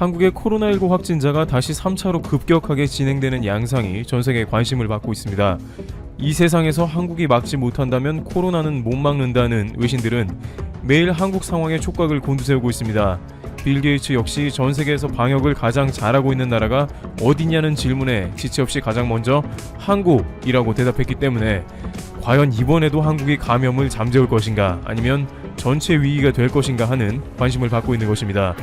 한국의 코로나19 확진자가 다시 3차로 급격하게 진행되는 양상이 전 세계에 관심을 받고 있습니다. 이 세상에서 한국이 막지 못한다면 코로나는 못 막는다는 외신들은 매일 한국 상황에 촉각을 곤두세우고 있습니다. 빌 게이츠 역시 전 세계에서 방역을 가장 잘하고 있는 나라가 어디냐는 질문에 지체 없이 가장 먼저 한국이라고 대답했기 때문에 과연 이번에도 한국이 감염을 잠재울 것인가 아니면 전체 위기가 될 것인가 하는 관심을 받고 있는 것입니다.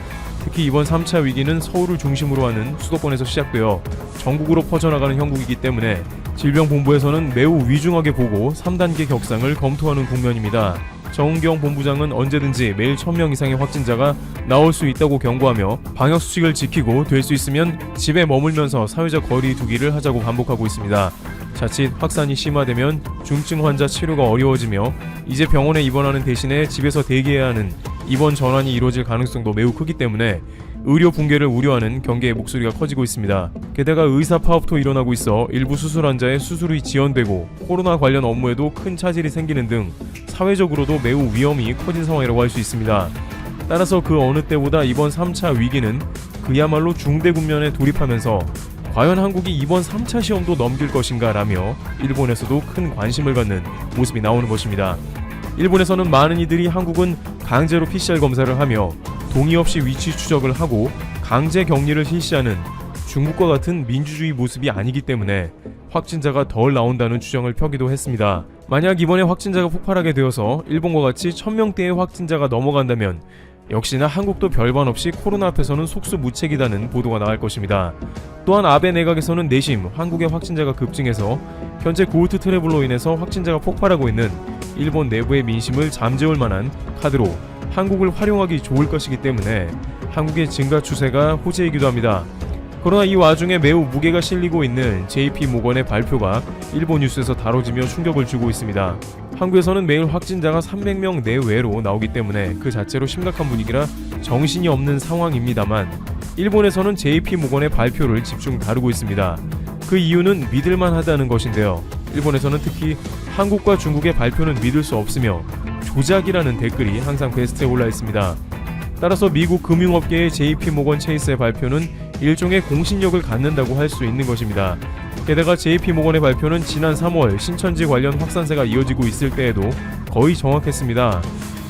특히 이번 3차 위기는 서울을 중심으로 하는 수도권에서 시작되어 전국으로 퍼져나가는 형국이기 때문에 질병본부에서는 매우 위중하게 보고 3단계 격상을 검토하는 국면입니다. 정은경 본부장은 언제든지 매일 1000명 이상의 확진자가 나올 수 있다고 경고하며 방역수칙을 지키고 될 수 있으면 집에 머물면서 사회적 거리 두기를 하자고 반복하고 있습니다. 자칫 확산이 심화되면 중증 환자 치료가 어려워지며 이제 병원에 입원하는 대신에 집에서 대기해야 하는 입원 전환이 이루어질 가능성도 매우 크기 때문에 의료 붕괴를 우려하는 경계의 목소리가 커지고 있습니다. 게다가 의사 파업도 일어나고 있어 일부 수술 환자의 수술이 지연되고 코로나 관련 업무에도 큰 차질이 생기는 등 사회적으로도 매우 위험이 커진 상황이라고 할 수 있습니다. 따라서 그 어느 때보다 이번 3차 위기는 그야말로 중대 국면에 돌입하면서 과연 한국이 이번 3차 시험도 넘길 것인가 라며 일본에서도 큰 관심을 갖는 모습이 나오는 것입니다. 일본에서는 많은 이들이 한국은 강제로 PCR 검사를 하며 동의 없이 위치 추적을 하고 강제 격리를 실시하는 중국과 같은 민주주의 모습이 아니기 때문에 확진자가 덜 나온다는 주장을 펴기도 했습니다. 만약 이번에 확진자가 폭발하게 되어서 일본과 같이 1000명대의 확진자가 넘어간다면 역시나 한국도 별반 없이 코로나 앞에서는 속수무책이라는 보도가 나갈 것입니다. 또한 아베 내각에서는 내심 한국의 확진자가 급증해서 현재 고르트 트래블로 인해서 확진자가 폭발하고 있는 일본 내부의 민심을 잠재울 만한 카드로 한국을 활용하기 좋을 것이기 때문에 한국의 증가 추세가 호재이기도 합니다. 그러나 이 와중에 매우 무게가 실리고 있는 JP모건의 발표가 일본 뉴스에서 다뤄지며 충격을 주고 있습니다. 한국에서는 매일 확진자가 300명 내외로 나오기 때문에 그 자체로 심각한 분위기라 정신이 없는 상황입니다만 일본에서는 JP모건의 발표를 집중 다루고 있습니다. 그 이유는 믿을만 하다는 것인데요. 일본에서는 특히 한국과 중국의 발표는 믿을 수 없으며 조작이라는 댓글이 항상 베스트에 올라 있습니다. 따라서 미국 금융업계의 JP모건 체이스의 발표는 일종의 공신력을 갖는다고 할 수 있는 것입니다. 게다가 JP모건의 발표는 지난 3월 신천지 관련 확산세가 이어지고 있을 때에도 거의 정확했습니다.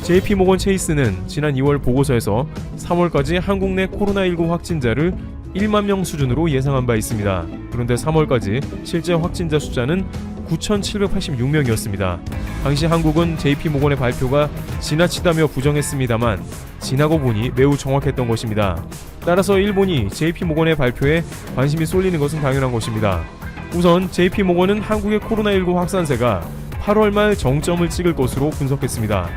JP모건 체이스는 지난 2월 보고서에서 3월까지 한국 내 코로나19 확진자를 1만 명 수준으로 예상한 바 있습니다. 그런데 3월까지 실제 확진자 숫자는 9,786명이었습니다. 당시 한국은 JP모건의 발표가 지나치다며 부정했습니다만 지나고 보니 매우 정확했던 것입니다. 따라서 일본이 JP모건의 발표에 관심이 쏠리는 것은 당연한 것입니다. 우선 JP모건은 한국의 코로나19 확산세가 8월 말 정점을 찍을 것으로 분석했습니다.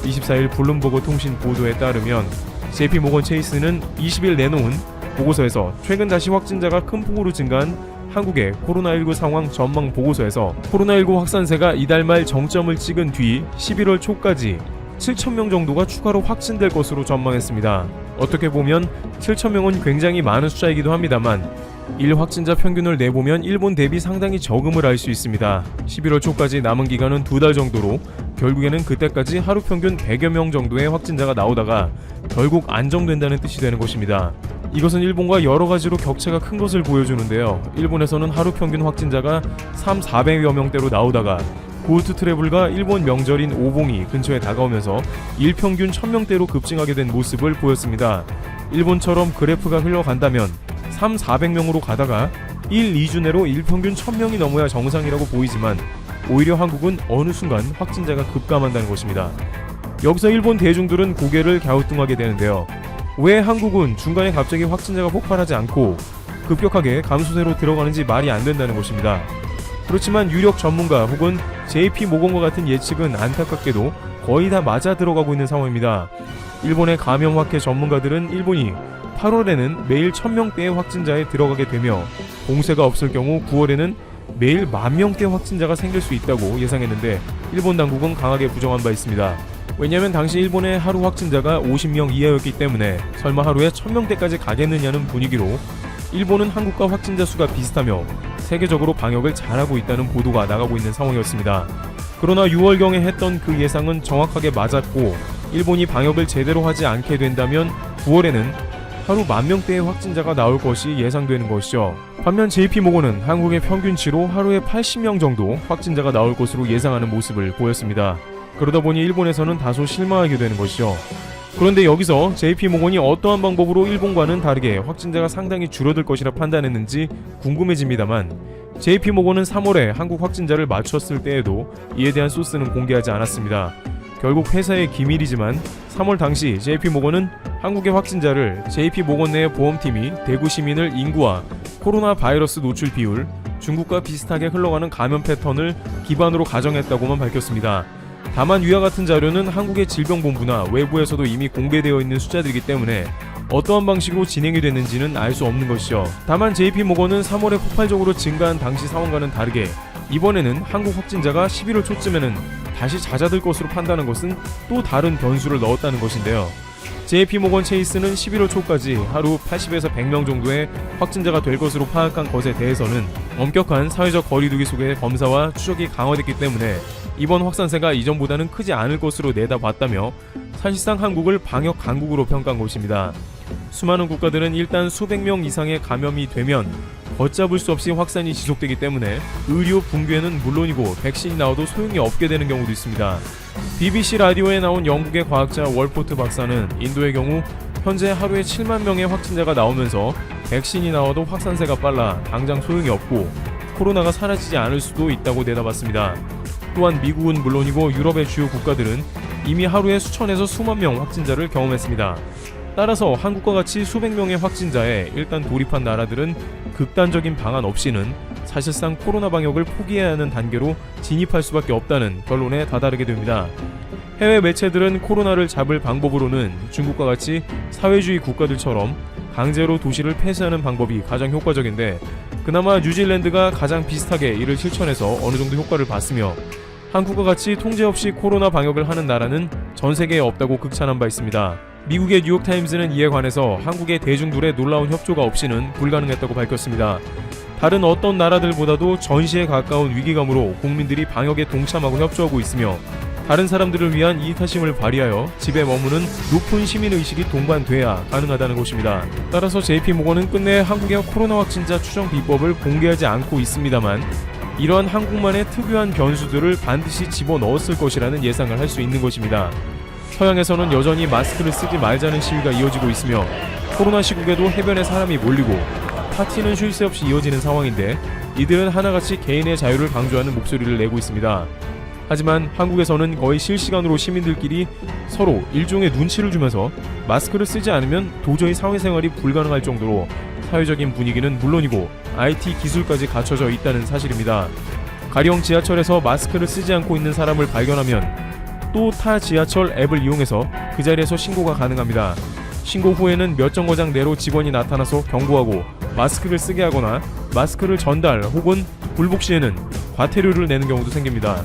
24일 블룸버그 통신 보도에 따르면 JP모건 체이스는 20일 내놓은 보고서에서 최근 다시 확진자가 큰 폭으로 증가한 한국의 코로나19 상황 전망 보고서에서 코로나19 확산세가 이달 말 정점을 찍은 뒤 11월 초까지 7,000명 정도가 추가로 확진될 것으로 전망했습니다. 어떻게 보면 7,000명은 굉장히 많은 숫자이기도 합니다만 일 확진자 평균을 내보면 일본 대비 상당히 적음을 알 수 있습니다. 11월 초까지 남은 기간은 2달 정도로 결국에는 그때까지 하루 평균 100여 명 정도의 확진자가 나오다가 결국 안정된다는 뜻이 되는 것입니다. 이것은 일본과 여러 가지로 격차가 큰 것을 보여주는데요. 일본에서는 하루 평균 확진자가 3,400여 명대로 나오다가 고르트 트래블과 일본 명절인 오봉이 근처에 다가오면서 일평균 1000명대로 급증하게 된 모습을 보였습니다. 일본처럼 그래프가 흘러간다면 3,400명으로 가다가 1, 2주 내로 일평균 1000명이 넘어야 정상이라고 보이지만 오히려 한국은 어느 순간 확진자가 급감한다는 것입니다. 여기서 일본 대중들은 고개를 갸우뚱하게 되는데요. 왜 한국은 중간에 갑자기 확진자가 폭발하지 않고 급격하게 감소세로 들어가는지 말이 안 된다는 것입니다. 그렇지만 유력 전문가 혹은 JP모건과 같은 예측은 안타깝게도 거의 다 맞아 들어가고 있는 상황입니다. 일본의 감염학회 전문가들은 일본이 8월에는 매일 1000명대의 확진자에 들어가게 되며 봉쇄가 없을 경우 9월에는 매일 10,000명대 확진자가 생길 수 있다고 예상했는데 일본 당국은 강하게 부정한 바 있습니다. 왜냐하면 당시 일본의 하루 확진자가 50명 이하였기 때문에 설마 하루에 1000명대까지 가겠느냐는 분위기로 일본은 한국과 확진자 수가 비슷하며 세계적으로 방역을 잘하고 있다는 보도가 나가고 있는 상황이었습니다. 그러나 6월경에 했던 그 예상은 정확하게 맞았고 일본이 방역을 제대로 하지 않게 된다면 9월에는 하루 10,000명대의 확진자가 나올 것이 예상되는 것이죠. 반면 JP모건은 한국의 평균치로 하루에 80명 정도 확진자가 나올 것으로 예상하는 모습을 보였습니다. 그러다 보니 일본에서는 다소 실망하게 되는 것이죠. 그런데 여기서 JP모건이 어떠한 방법으로 일본과는 다르게 확진자가 상당히 줄어들 것이라 판단했는지 궁금해집니다만, JP모건은 3월에 한국 확진자를 맞췄을 때에도 이에 대한 소스는 공개하지 않았습니다. 결국 회사의 기밀이지만 3월 당시 JP모건은 한국의 확진자를 JP모건 내 보험팀이 대구 시민을 인구와 코로나 바이러스 노출 비율, 중국과 비슷하게 흘러가는 감염 패턴을 기반으로 가정했다고만 밝혔습니다. 다만 위와 같은 자료는 한국의 질병본부나 외부에서도 이미 공개되어 있는 숫자들이기 때문에 어떠한 방식으로 진행이 됐는지는 알 수 없는 것이죠. 다만 JP모건은 3월에 폭발적으로 증가한 당시 상황과는 다르게 이번에는 한국 확진자가 11월 초쯤에는 다시 잦아들 것으로 판단한 것은 또 다른 변수를 넣었다는 것인데요. JP모건 체이스는 11월 초까지 하루 80에서 100명 정도의 확진자가 될 것으로 파악한 것에 대해서는 엄격한 사회적 거리두기 속의 검사와 추적이 강화됐기 때문에 이번 확산세가 이전보다는 크지 않을 것으로 내다봤다며 사실상 한국을 방역 강국으로 평가한 것입니다. 수많은 국가들은 일단 수백 명 이상의 감염이 되면 걷잡을 수 없이 확산이 지속되기 때문에 의료 붕괴는 물론이고 백신이 나와도 소용이 없게 되는 경우도 있습니다. BBC 라디오에 나온 영국의 과학자 월포트 박사는 인도의 경우 현재 하루에 7만 명의 확진자가 나오면서 백신이 나와도 확산세가 빨라 당장 소용이 없고 코로나가 사라지지 않을 수도 있다고 내다봤습니다. 또한 미국은 물론이고 유럽의 주요 국가들은 이미 하루에 수천에서 수만 명 확진자를 경험했습니다. 따라서 한국과 같이 수백 명의 확진자에 일단 돌입한 나라들은 극단적인 방안 없이는 사실상 코로나 방역을 포기해야 하는 단계로 진입할 수밖에 없다는 결론에 다다르게 됩니다. 해외 매체들은 코로나를 잡을 방법으로는 중국과 같이 사회주의 국가들처럼 강제로 도시를 폐쇄하는 방법이 가장 효과적인데, 그나마 뉴질랜드가 가장 비슷하게 이를 실천해서 어느 정도 효과를 봤으며 한국과 같이 통제 없이 코로나 방역을 하는 나라는 전 세계에 없다고 극찬한 바 있습니다. 미국의 뉴욕타임즈는 이에 관해서 한국의 대중들의 놀라운 협조가 없이는 불가능했다고 밝혔습니다. 다른 어떤 나라들보다도 전시에 가까운 위기감으로 국민들이 방역에 동참하고 협조하고 있으며 다른 사람들을 위한 이타심을 발휘하여 집에 머무는 높은 시민의식이 동반돼야 가능하다는 것입니다. 따라서 JP모건은 끝내 한국의 코로나 확진자 추정 비법을 공개하지 않고 있습니다만 이러한 한국만의 특유한 변수들을 반드시 집어넣었을 것이라는 예상을 할 수 있는 것입니다. 서양에서는 여전히 마스크를 쓰지 말자는 시위가 이어지고 있으며 코로나 시국에도 해변에 사람이 몰리고 파티는 쉴 새 없이 이어지는 상황인데 이들은 하나같이 개인의 자유를 강조하는 목소리를 내고 있습니다. 하지만 한국에서는 거의 실시간으로 시민들끼리 서로 일종의 눈치를 주면서 마스크를 쓰지 않으면 도저히 사회생활이 불가능할 정도로 사회적인 분위기는 물론이고 IT 기술까지 갖춰져 있다는 사실입니다. 가령 지하철에서 마스크를 쓰지 않고 있는 사람을 발견하면 또 타 지하철 앱을 이용해서 그 자리에서 신고가 가능합니다. 신고 후에는 몇 정거장 내로 직원이 나타나서 경고하고 마스크를 쓰게 하거나 마스크를 전달 혹은 불복 시에는 과태료를 내는 경우도 생깁니다.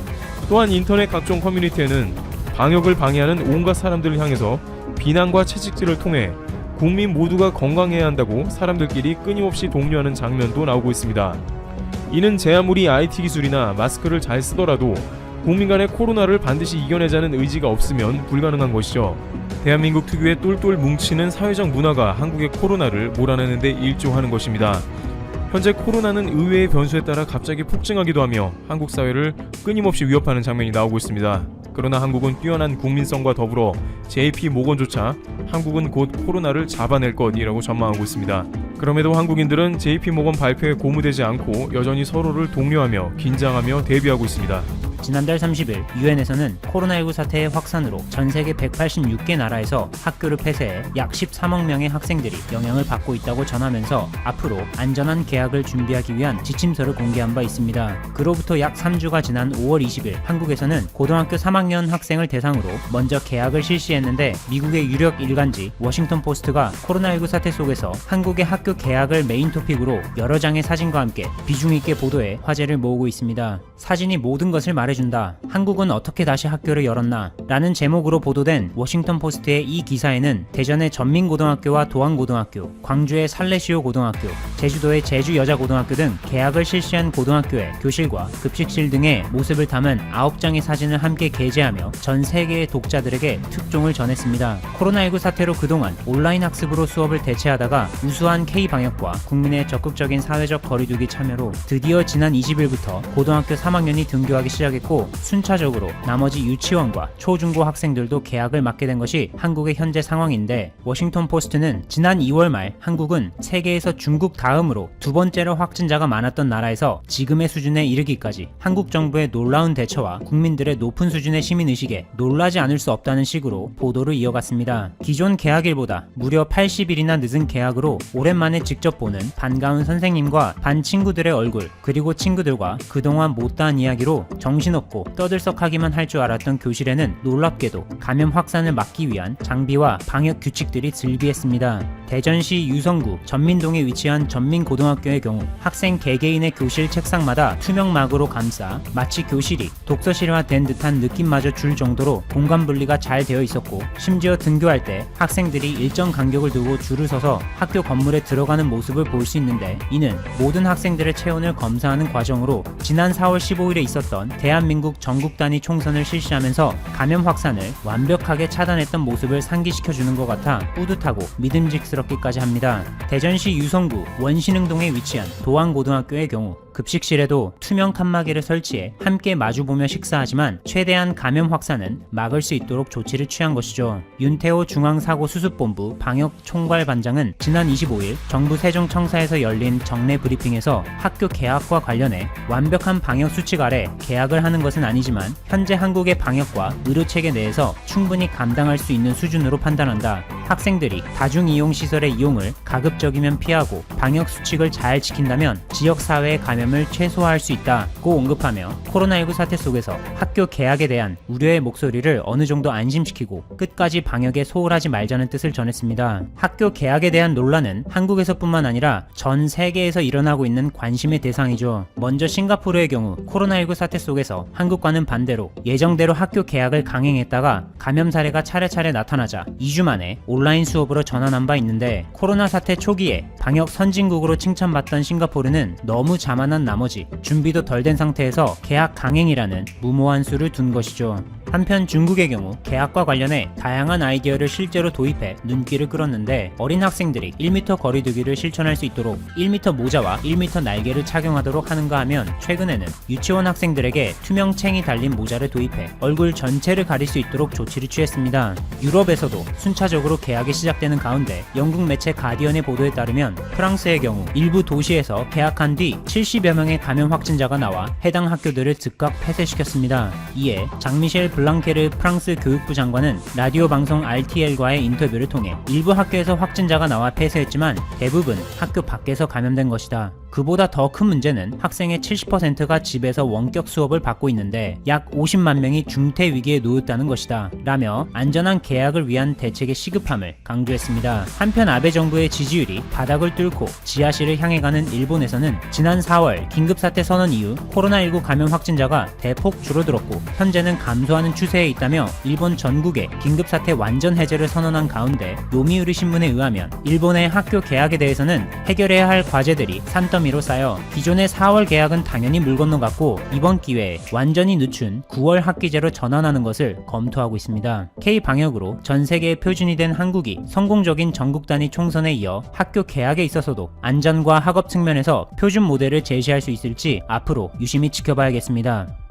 또한 인터넷 각종 커뮤니티에는 방역을 방해하는 온갖 사람들을 향해서 비난과 채찍질을 통해 국민 모두가 건강해야 한다고 사람들끼리 끊임없이 독려하는 장면도 나오고 있습니다. 이는 제 아무리 IT 기술이나 마스크를 잘 쓰더라도 국민 간의 코로나를 반드시 이겨내자는 의지가 없으면 불가능한 것이죠. 대한민국 특유의 똘똘 뭉치는 사회적 문화가 한국의 코로나를 몰아내는 데 일조하는 것입니다. 현재 코로나는 의외의 변수에 따라 갑자기 폭증하기도 하며 한국 사회를 끊임없이 위협하는 장면이 나오고 있습니다. 그러나 한국은 뛰어난 국민성과 더불어 JP모건조차 한국은 곧 코로나를 잡아낼 것이라고 전망하고 있습니다. 그럼에도 한국인들은 JP모건 발표에 고무되지 않고 여전히 서로를 독려하며 긴장하며 대비하고 있습니다. 지난달 30일 유엔에서는 코로나19 사태의 확산으로 전 세계 186개 나라에서 학교를 폐쇄해 약 13억 명의 학생들이 영향을 받고 있다고 전하면서 앞으로 안전한 개학을 준비하기 위한 지침서를 공개한 바 있습니다. 그로부터 약 3주가 지난 5월 20일 한국에서는 고등학교 3학년 학생을 대상으로 먼저 개학을 실시했는데 미국의 유력 일간지 워싱턴 포스트가 코로나19 사태 속에서 한국의 학교 개학을 메인 토픽으로 여러 장의 사진과 함께 비중 있게 보도해 화제를 모으고 있습니다. 사진이 모든 것을 말해주고 해준다. 한국은 어떻게 다시 학교를 열었나? 라는 제목으로 보도된 워싱턴 포스트의 이 기사에는 대전의 전민고등학교와 도안고등학교, 광주의 살레시오 고등학교, 제주도의 제주여자고등학교 등 개학을 실시한 고등학교의 교실과 급식실 등의 모습을 담은 9장의 사진을 함께 게재하며 전 세계의 독자들에게 특종을 전했습니다. 코로나19 사태로 그동안 온라인 학습으로 수업을 대체하다가 우수한 K방역과 국민의 적극적인 사회적 거리두기 참여로 드디어 지난 20일부터 고등학교 3학년이 등교하기 시작했고 순차적으로 나머지 유치원과 초중고 학생들도 개학을 맞게 된 것이 한국의 현재 상황인데 워싱턴 포스트는 지난 2월 말 한국은 세계에서 중국 다음으로 두 번째로 확진자가 많았던 나라에서 지금의 수준에 이르기까지 한국 정부의 놀라운 대처와 국민들의 높은 수준의 시민의식에 놀라지 않을 수 없다는 식으로 보도를 이어갔습니다. 기존 개학일보다 무려 80일이나 늦은 개학으로 오랜만에 직접 보는 반가운 선생님과 반 친구들의 얼굴 그리고 친구들과 그동안 못다한 이야기로 정신없고 떠들썩하기만 할 줄 알았던 교실에는 놀랍게도 감염 확산을 막기 위한 장비와 방역 규칙들이 즐비했습니다. 대전시 유성구 전민동에 위치한 전민고등학교의 경우 학생 개개인의 교실 책상마다 투명막으로 감싸 마치 교실이 독서실화된 듯한 느낌마저 줄 정도로 공간 분리가 잘 되어 있었고 심지어 등교할 때 학생들이 일정 간격을 두고 줄을 서서 학교 건물에 들어가는 모습을 볼 수 있는데 이는 모든 학생들의 체온을 검사하는 과정으로 지난 4월 15일에 있었던 대한민국 전국 단위 총선을 실시하면서 감염 확산을 완벽하게 차단했던 모습을 상기시켜주는 것 같아 뿌듯하고 믿음직스럽기까지 합니다. 대전시 유성구 원신흥동에 위치한 도안고등학교의 경우 급식실에도 투명 칸막이를 설치해 함께 마주보며 식사하지만 최대한 감염 확산은 막을 수 있도록 조치를 취한 것이죠. 윤태호 중앙사고수습본부 방역총괄반장은 지난 25일 정부 세종청사에서 열린 정례 브리핑에서 학교 개학과 관련해 완벽한 방역 수칙 아래 개학을 하는 것은 아니지만 현재 한국의 방역과 의료체계 내에서 충분히 감당할 수 있는 수준으로 판단한다. 학생들이 다중이용시설의 이용을 가급적이면 피하고 방역 수칙을 잘 지킨다면 지역사회의 감염을 최소화할 수 있다고 언급하며 코로나19 사태 속에서 학교 개학에 대한 우려의 목소리를 어느 정도 안심시키고 끝까지 방역에 소홀하지 말자는 뜻을 전했습니다. 학교 개학에 대한 논란은 한국에서뿐만 아니라 전 세계에서 일어나고 있는 관심의 대상이죠. 먼저 싱가포르의 경우 코로나19 사태 속에서 한국과는 반대로 예정대로 학교 개학을 강행했다가 감염 사례가 차례차례 나타나자 2주 만에 온라인 수업으로 전환한 바 있는데 코로나 사태 초기에 방역 선진국으로 칭찬받던 싱가포르는 너무 자만한 나머지 준비도 덜 된 상태에서 개학 강행이라는 무모한 수를 둔 것이죠. 한편 중국의 경우 개학과 관련해 다양한 아이디어를 실제로 도입해 눈길을 끌었는데 어린 학생들이 1m 거리두기를 실천할 수 있도록 1m 모자와 1m 날개를 착용하도록 하는가 하면 최근에는 유치원 학생들에게 투명챙이 달린 모자를 도입해 얼굴 전체를 가릴 수 있도록 조치를 취했습니다. 유럽에서도 순차적으로 개학이 시작되는 가운데 영국 매체 가디언의 보도에 따르면 프랑스의 경우 일부 도시에서 개학한 뒤 70여 명의 감염 확진자가 나와 해당 학교들을 즉각 폐쇄시켰습니다. 이에 장미셸 블랑케르 프랑스 교육부 장관은 라디오 방송 RTL과의 인터뷰를 통해 일부 학교에서 확진자가 나와 폐쇄했지만 대부분 학교 밖에서 감염된 것이다. 그보다 더 큰 문제는 학생의 70%가 집에서 원격 수업을 받고 있는데 약 50만 명이 중퇴 위기에 놓였다는 것이다. 라며 안전한 개학을 위한 대책의 시급함을 강조했습니다. 한편 아베 정부의 지지율이 바닥을 뚫고 지하실을 향해 가는 일본에서는 지난 4월 긴급사태 선언 이후 코로나19 감염 확진자가 대폭 줄어들었고 현재는 감소하는 추세에 있다며 일본 전국에 긴급사태 완전 해제를 선언한 가운데 요미우리 신문에 의하면 일본의 학교 개학에 대해서는 해결해야 할 과제들이 산더미로 쌓여 기존의 4월 개학은 당연히 물 건너갔고 이번 기회에 완전히 늦춘 9월 학기제로 전환하는 것을 검토하고 있습니다. K방역으로 전 세계의 표준이 된 한국이 성공적인 전국 단위 총선에 이어 학교 개학에 있어서도 안전과 학업 측면에서 표준 모델을 제시할 수 있을지 앞으로 유심히 지켜봐야겠습니다.